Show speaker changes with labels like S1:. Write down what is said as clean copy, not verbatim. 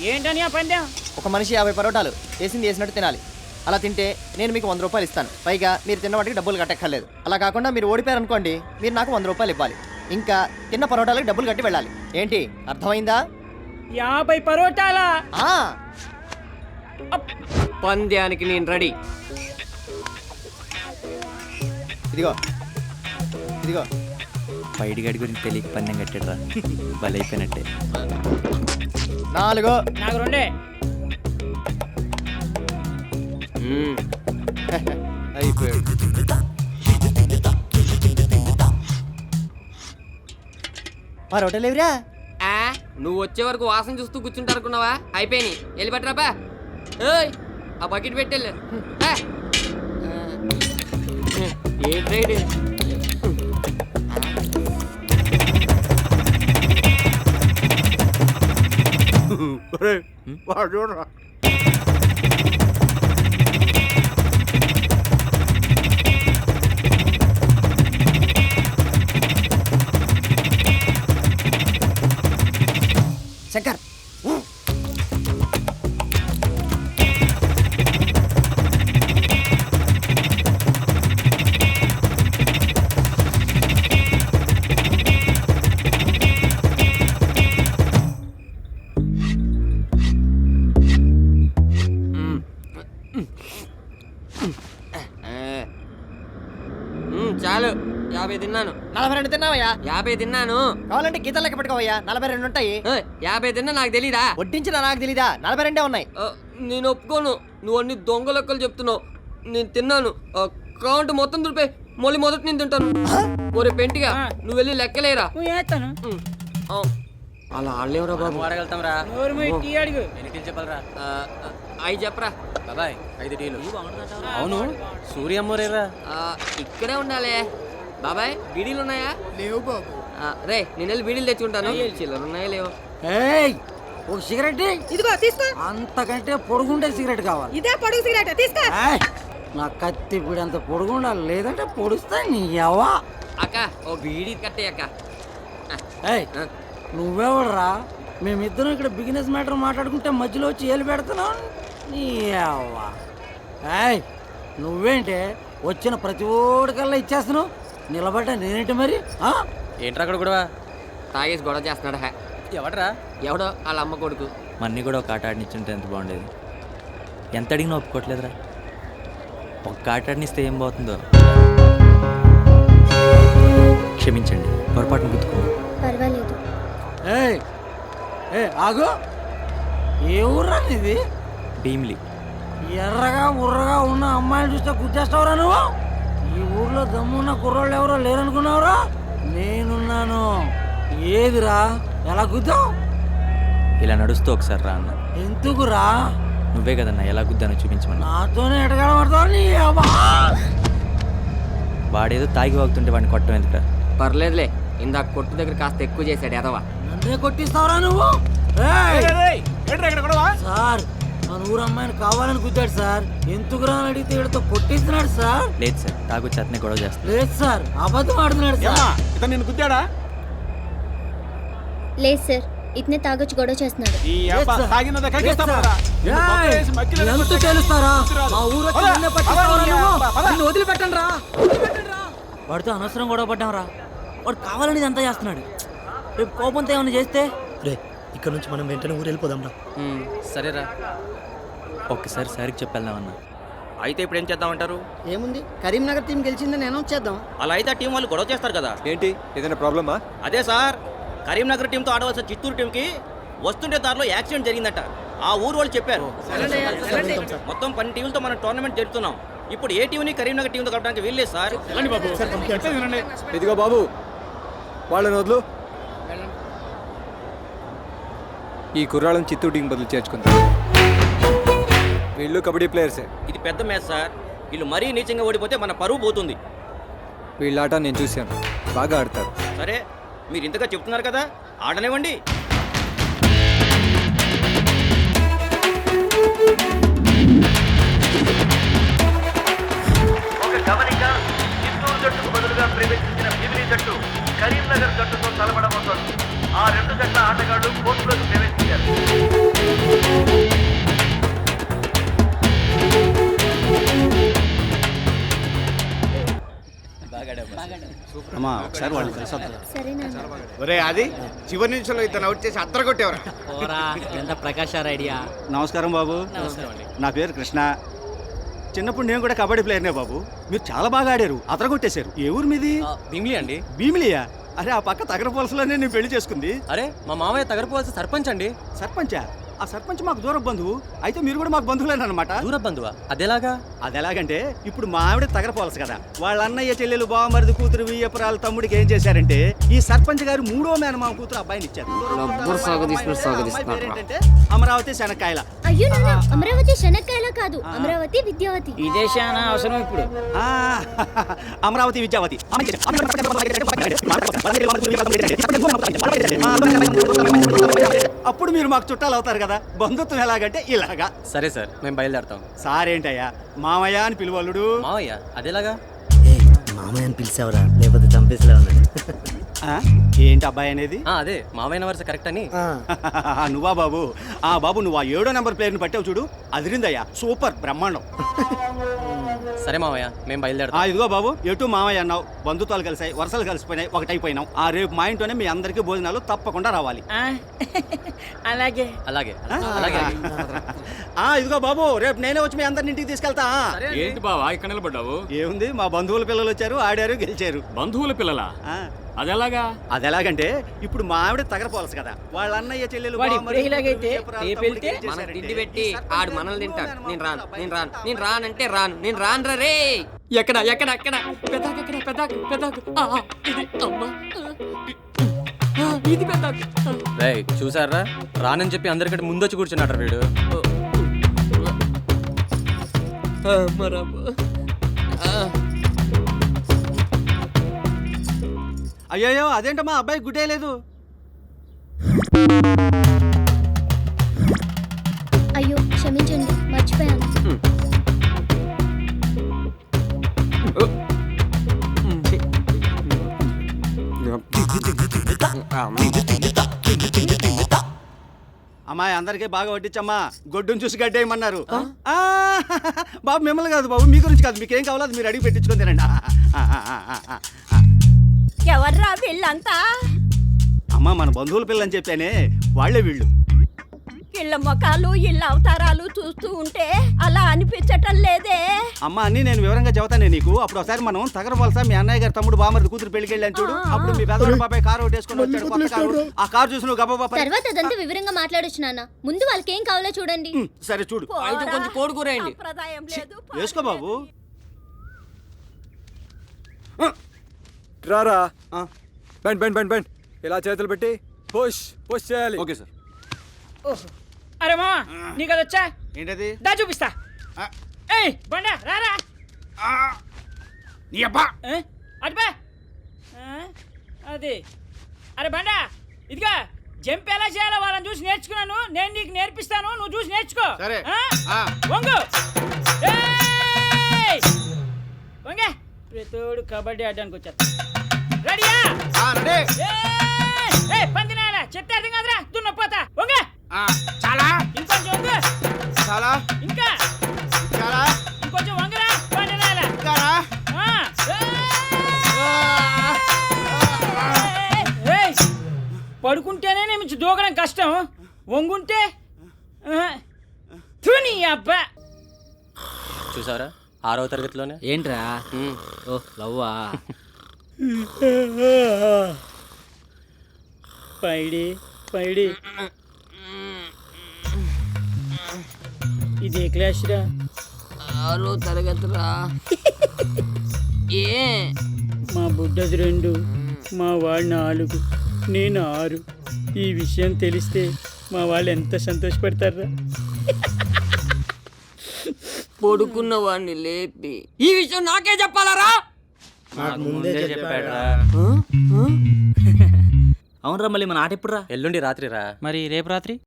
S1: ఏంటని ఆ పందెం?
S2: ఒక మనిషి 50 పరోటాలు వేసింది వేసినట్టు తినాలి. అలా తింటే నేను మీకు 100 రూపాయలు ఇస్తాను. పైగా మీరు తిన్న వాటికి డబ్బులు కట్టక్కర్లేదు. అలా కాకుండా మీరు ఓడిపోయారనుకోండి, మీరు నాకు 100 రూపాయలు ఇవ్వాలి. ఇంకా తిన్న పరోటాలకు డబ్బులు కట్టి వెళ్ళాలి. ఏంటి, అర్థమైందా?
S1: 50 పరోటాలా?
S3: పంద్యానికి నేను రెడీ.
S2: ఇదిగో ఇదిగో.
S4: పైడిగాడి గురించి తెలియక పందెం కట్టాడురా, బలైపోయినట్టే.
S2: 4.
S1: నాకు 2.
S2: అయిపోయాడు. పరోటా లేవురా?
S3: నువ్వు వచ్చే వరకు వాసన చూస్తూ కూర్చుంటారనుకున్నావా? అయిపోయినాయి, వెళ్ళి పట్టరాపా. ఏయ్, ఆ బకెట్ పెట్టెళ్ళు. ఏ ట్రైడ్
S2: శంకర్,
S3: చాలు. 50 తిన్నాను.
S2: 42 తిన్నావయ్యా?
S3: 50 తిన్నాను.
S2: కావాలంటే గీతలు లెక్క పెట్టుకోవయ్యా. 42 ఉంటాయి.
S3: 50 తిన్నా నాకు తెలీదా?
S2: వడ్డించిన నాకు తెలీదా? 42 ఉన్నాయి.
S3: నేను ఒప్పుకోను. నువ్వు అన్ని దొంగ లెక్కలు చెప్తున్నావు. నేను తిన్నాను. కౌంట్ మొత్తం దులిపే, మళ్ళీ మొదటి నేను తింటాను. ఒరే పెంటిగా, నువ్వు వెళ్ళి లెక్కలేరా.
S1: వేస్తాను.
S3: అలా ఆడలేవురా బాబు.
S4: వాడగలుగుతాం రా.
S1: నోరు మూయి, టీ అడుగు.
S4: ఎన్ని టీలు చెప్పాలరా?
S3: అవి చెప్పరా
S4: బాబాయ్, 5 టీలు. అవును, సూర్యమ్మరేరా?
S3: ఇక్కడే ఉండాలి. బాబాయ్, బీడీలు ఉన్నాయా?
S5: లేవు బాబు.
S3: రే, నేను వెళ్ళి బీడీలు తెచ్చుకుంటాను. చిల్లర ఉన్నాయా లేవు?
S5: ఏయ్, ఒక సిగరెట్
S6: ఇదిగో తీసుకో.
S5: అంతకంటే పొడుగుండే సిగరెట్ కావాలి.
S6: ఇదే పొడుగు సిగరెట్ తీసుకో.
S5: ఏయ్, నా కత్తి ఇప్పుడు అంత పొడుగుండాలి, లేదంటే పొడుస్తా నీ యవ్వా.
S3: అక్క, ఓ బీడీ కట్టే అక్క.
S5: ఏయ్, నువ్వెవడరా? మేమిద్దరం ఇక్కడ బిజినెస్ మ్యాటర్ మాట్లాడుకుంటే మధ్యలో వచ్చి ఏలు పెడుతున్నావు నీ యవ్వా. ఏయ్, నువ్వేంటే వచ్చిన ప్రతి ఓడికల్లా ఇచ్చేస్తున్నావు? నిలబడ్డా నేనేంటి మరి?
S4: ఏంట్రా అక్కడ కూడా?
S3: తాగేసి గొడవ చేస్తున్నాడు.
S4: ఎవడరా?
S3: ఎవడో వాళ్ళ అమ్మ కొడుకు.
S4: మన్ని కూడా ఒక ఆట ఆడినిచ్చుంటే ఎంత బాగుండేది. ఎంత అడిగినా ఒప్పుకోవట్లేదురా. ఒక్క ఆట ఆడినిస్తే ఏం పోతుందో. క్షమించండి, పొరపాటును గుర్తుకున్నాను.
S7: పర్వాలేదు.
S5: ఏయ్, ఏ ఆగు. ఏ ఊర్రా ఇది?
S4: భీమిలి.
S5: ఎర్రగా ఉర్రగా ఉన్న అమ్మాయిని చూస్తే గుర్తేస్తావురా నువ్వు? ఈ ఊర్లో దమ్మున్న కుర్రోళ్ళు ఎవరో లేరనుకున్నావురా? నేనున్నాను. ఏదిరా, ఎలా గుద్దావు?
S4: ఇలా నడుస్తూ ఒకసారి రా అన్న.
S5: ఎందుకురా?
S4: నువ్వే కదన్నా ఎలా గుద్దానో చూపించమన్నా.
S5: నాతోనే ఎడగడబడతావు నీ అవ్వ.
S4: వాడేదో తాగి వాగుతుంటే వాడిని కొట్టం ఎందుకురా?
S3: పర్లేదులే, ఇందాక కొట్టు దగ్గర కాస్త ఎక్కువ చేశాడు ఎదవా.
S5: నన్నే కొట్టిస్తావురా నువ్వు? సార్, మన ఊరు అమ్మాయిని కావాలని గుద్దాడు సార్. ఎందుకురా అని అడిగితే వీడితో కొట్టిస్తున్నాడు సార్.
S4: లేదు సార్, తాగొచ్చి అతనే గొడవ చేస్తాను.
S5: లేదు సార్, అబద్ధం ఆడుతున్నాడు సార్.
S8: నేను గుద్దాడా?
S7: లేదు సార్, ఇతనే తాగొచ్చి గొడవ చేస్తున్నాడు.
S5: ఎంత తెలుస్తారా? మా ఊరు వచ్చి నన్నే పట్టిస్తావురా నువ్వు? నన్ను వదిలిపెట్టండి రా. వాడితో అనవసరం గొడవ పడ్డాం రా. వాడు కావాలని ఇదంతా చేస్తున్నాడు. రేపు కోపంతో ఏమైనా చేస్తే
S8: ఇక్కడ నుంచి మనం వెంటనే ఊరు వెళ్ళిపోదాం రా.
S4: సరేరా, ఒక్కసారి సారికి చెప్పేద్దామన్నా.
S9: అయితే ఇప్పుడు ఏం చేద్దామంటారు?
S5: ఏముంది, కరీంనగర్ టీం గెలిచిందని అనౌన్స్ చేద్దాం.
S9: అలా అయితే ఆ టీం వాళ్ళు గొడవ చేస్తారు కదా.
S8: ఏంటి, ఏదైనా ప్రాబ్లమా?
S9: అదే సార్, కరీంనగర్ టీంతో ఆడవలసిన చిత్తూరు టీంకి వస్తుంటే దారిలో యాక్సిడెంట్ జరిగిందట. ఆ ఊరు వాళ్ళు చెప్పారు. మొత్తం 10 టీంలతో మనం టోర్నమెంట్ జరుపుతున్నాం. ఇప్పుడు ఏ టీంని కరీంనగర్ టీంతో కలపడానికి వీల్లేదు సార్.
S8: ఇదిగో బాబు, వాళ్ళని వదులు. ఈ కుర్రాళ్ళని చిత్తూరు టీం బదులు చేర్చుకుంటాం. వీళ్ళు కబడ్డీ ప్లేయర్సే.
S9: ఇది పెద్ద మ్యాచ్ సార్. వీళ్ళు మరీ నీచంగా ఓడిపోతే మన పరువు పోతుంది.
S8: వీళ్ళ ఆట నేను చూశాను, బాగా ఆడతారు.
S9: సరే, మీరు ఇంతగా చెప్తున్నారు కదా, ఆడనివ్వండి.
S10: ఒక గమనిక, చిత్తూరు జట్టుకు బదులుగా ప్రవేశించిన భీమిలి జట్టు కరీంనగర్ జట్టుతో తలపడబోతోంది. ఆ 2 జట్ల ఆటగాళ్లు కోర్టులోకి ప్రవేశించారు.
S6: అమ్మా ఒకసారి వాళ్ళు కలిసి
S7: సరే నాన్న.
S10: ఒరే అది చివరి నిమిషంలో ఇతను అవుట్ చేసి అద్దరు కొట్టేవరా.
S5: ఎంత ప్రకాశ్ ఐడియా.
S6: నమస్కారం బాబు. నా పేరు కృష్ణ. చిన్నప్పుడు నేను కూడా కబడ్డీ ప్లేయర్నే బాబు. మీరు చాలా బాగా ఆడారు, అదరగొట్టేశారు. ఏ ఊరు మీది?
S4: భీమిలి అండి.
S6: భీమిలియా? అరే ఆ పక్క తగరపోలసలోనే నేను పెళ్లి చేసుకుంది.
S4: అరే మా మామయ్య తగరపోవాల్సిన సర్పంచ్ అండి.
S6: సర్పంచా? ఆ సర్పంచ్ మాకు దూర బంధువు. అయితే మీరు కూడా మాకు బంధువులేనమాట.
S4: దూర బంధువా? అదేలాగా?
S6: అది ఎలాగంటే ఇప్పుడు మా ఆవిడ తగరపోలసు కదా, వాళ్ళ అన్నయ్య చెల్లెలు బావమరిది కూతురు వియ్యపురాల తమ్ముడికి ఏం చేశారంటే ఈ సర్పంచ్ గారు 3వ మేనమామ కూతురు అబ్బాయిని ఇచ్చారు. ఏంటంటే అమరావతి శనక్కాయల.
S7: అయ్యో నాన్న, అమరావతి శనక్కాయల కాదు, అమరావతి విద్యావతి.
S1: ఇదే చాలా అవసరం ఇప్పుడు.
S6: ఆ, అమరావతి విద్యావతి. అప్పుడు మీరు మాకు చుట్టాలు అవుతారు కదా. బంధుత్వం ఎలాగంటే ఇలాగా.
S4: సరే సార్, మేము బయలుదేరుతాం.
S6: సారేంటయ్యా మామయ్య అని పిలువల్లుడు.
S4: మామయ్య అదేలాగా?
S2: మామయ్య అని పిలిచావురా, లేకపోతే చంపేసిలా ఉన్నాడు.
S6: ఆ, ఏంటి అబ్బాయి అనేది?
S4: అదే మామయ్య వరుస కరెక్ట్ అని.
S6: నువ్వా బాబు? ఆ బాబు నువ్వు ఆ 7వ నెంబర్ ప్లేయర్ని పట్టావు చూడు, అదిరిందయ్యా, సూపర్ బ్రహ్మాండం.
S4: సరే మామయ్య, మేము బయలుదేరుతాం.
S6: ఇదిగో బాబు, ఎటు మామయ్య అన్నావు, బంధుత్వాలు కలిసాయి, వరుసలు కలిసిపోయినాయి, ఒకటైపోయినాం. రేపు మా ఇంట్లోనే మీ అందరికీ భోజనాలు తప్పకుండా రావాలి.
S1: అలాగే
S4: అలాగే అలాగే.
S6: ఇదిగో బాబు, రేపు నేనే వచ్చి మీ అందరిని ఇంటికి తీసుకెళ్తా.
S11: ఏంటి బావా ఇక్కడ నిలబడ్డావు?
S6: ఏముంది, మా బంధువుల పిల్లలు వచ్చారు, ఆడారు, గెలిచారు.
S11: బంధువుల పిల్లలా? అదెలాగా?
S6: అదెలాగంటే ఇప్పుడు మా ఆవిడ తగరపోలసు కదా, వాళ్ళ అన్నయ్య చెల్లెలు
S1: వాడు ఇప్పుడే ఇలాగైతే రేపు వెళ్తే
S3: మన తిండి పెట్టి ఆడు మనల్ని తింటాడు. నేను రాను, నేను రాను, నేను రానంటే రాను, నేను రాను రే. ఎక్కడ ఎక్కడ ఎక్కడ? పెద్దాకు ఎక్కడ? పెద్దాకు పెద్దాకు. ఇది అమ్మా, ఇది పెద్దాకు.
S4: రేయ్ చూసారా, రానని చెప్పి అందరికంటే ముందొచ్చి కూర్చున్నాడు వీడు.
S6: అయ్యో అదేంటమ్మా అబ్బాయి గుడ్డేయలేదు?
S7: అయ్యో క్షమించండి, మర్చిపోయాను.
S6: అమ్మాయి అందరికీ బాగా వడ్డించమ్మా, గొడ్డును చూసి గడ్డేయమన్నారు. బాబు మిమ్మల్ని కాదు బాబు, మీ గురించి కాదు, మీకేం కావాలో అది మీరు అడిగి పెట్టించుకొని తినండి.
S12: ఎవర్రా వీళ్ళంతా?
S6: అమ్మా మన బంధువుల పిల్లని చెప్పానే, వాళ్ళే వీళ్ళు.
S12: ఇళ్ళ మొఖాలు ఇళ్ళ అవతారాలు చూస్తూ ఉంటే అలా అనిపించటం లేదే.
S6: అమ్మా అన్ని నేను వివరంగా చెబుతానే నీకు. అప్పుడు ఒకసారి మనం తగరవలస మీ అన్నయ్య గారి తమ్ముడు బామర్ది కూతురు పెళ్లికి వెళ్ళాను చూడు, అప్పుడు మీ పెద్దవాడు బాబాయ్ కారు ఒకటేసుకొని వచ్చాడు, కొత్త కారు. ఆ కారు చూసి నువ్వు గబా.
S7: తర్వాత అదంతా వివరంగా మాట్లాడొచ్చు నాన్న, ముందు వాళ్ళకి ఏం కావాలో చూడండి.
S6: సరే చూడు.
S3: అయితే కొంచెం కోడుకూరేయండి.
S12: సంప్రదాయం లేదు.
S6: వేసుకో బాబు.
S8: రారా, బెండ్ బెండ్ బెండ్ బెండ్, ఇలా చేతులు పెట్టి పుష్ పుష్ చేయాలి.
S6: Okay sir.
S1: అరే మామ, నీకు అది వచ్చా?
S10: ఏంటది?
S1: దా చూపిస్తా. ఏయ్ బండా రారా.
S10: నీ అబ్బా
S1: అటుపా. అది అరే బండా, ఇదిగా జంప్ ఎలా చేయాలో వాళ్ళని చూసి నేర్చుకున్నాను, నేను నీకు నేర్పిస్తాను, నువ్వు చూసి నేర్చుకో.
S10: సరే.
S1: వంగు. వంగే. ప్రతోడు కబడ్డీ ఆడడానికి వచ్చారు. రెడీయా? పందినాలా చెప్తే అర్థం కాదురా, దున్నపోతా. వంగే.
S10: చాలా
S1: ఇంకొంచెం వంగు.
S10: చాలా
S1: ఇంకా
S10: చాలా
S1: ఇంకొంచెం వంగరా పండినాలా. పడుకుంటేనే నేను దూకడం కష్టం, వంగుంటే నీ అబ్బా.
S4: చూసారా 6వ తరగతిలోనే.
S5: ఏంట్రా? ఓ లవ్వా?
S1: పైడి పైడి ఇదే క్లాస్ రా.
S3: 6వ తరగతిరా. ఏ
S1: మా బుడ్డది 2, మా వాడు 4, నేను 6. ఈ విషయం తెలిస్తే మా వాళ్ళు ఎంత సంతోషపడతారా.
S3: పడుకున్న వాడిని లేపి ఈ విషయం నాకే చెప్పాలరా?
S4: ముందే చెప్పాడురా.
S5: అవునరా, మళ్ళీ మన ఆట ఎప్పుడురా?
S4: ఎల్లుండి రాత్రిరా.
S5: మరి రేపు రాత్రి?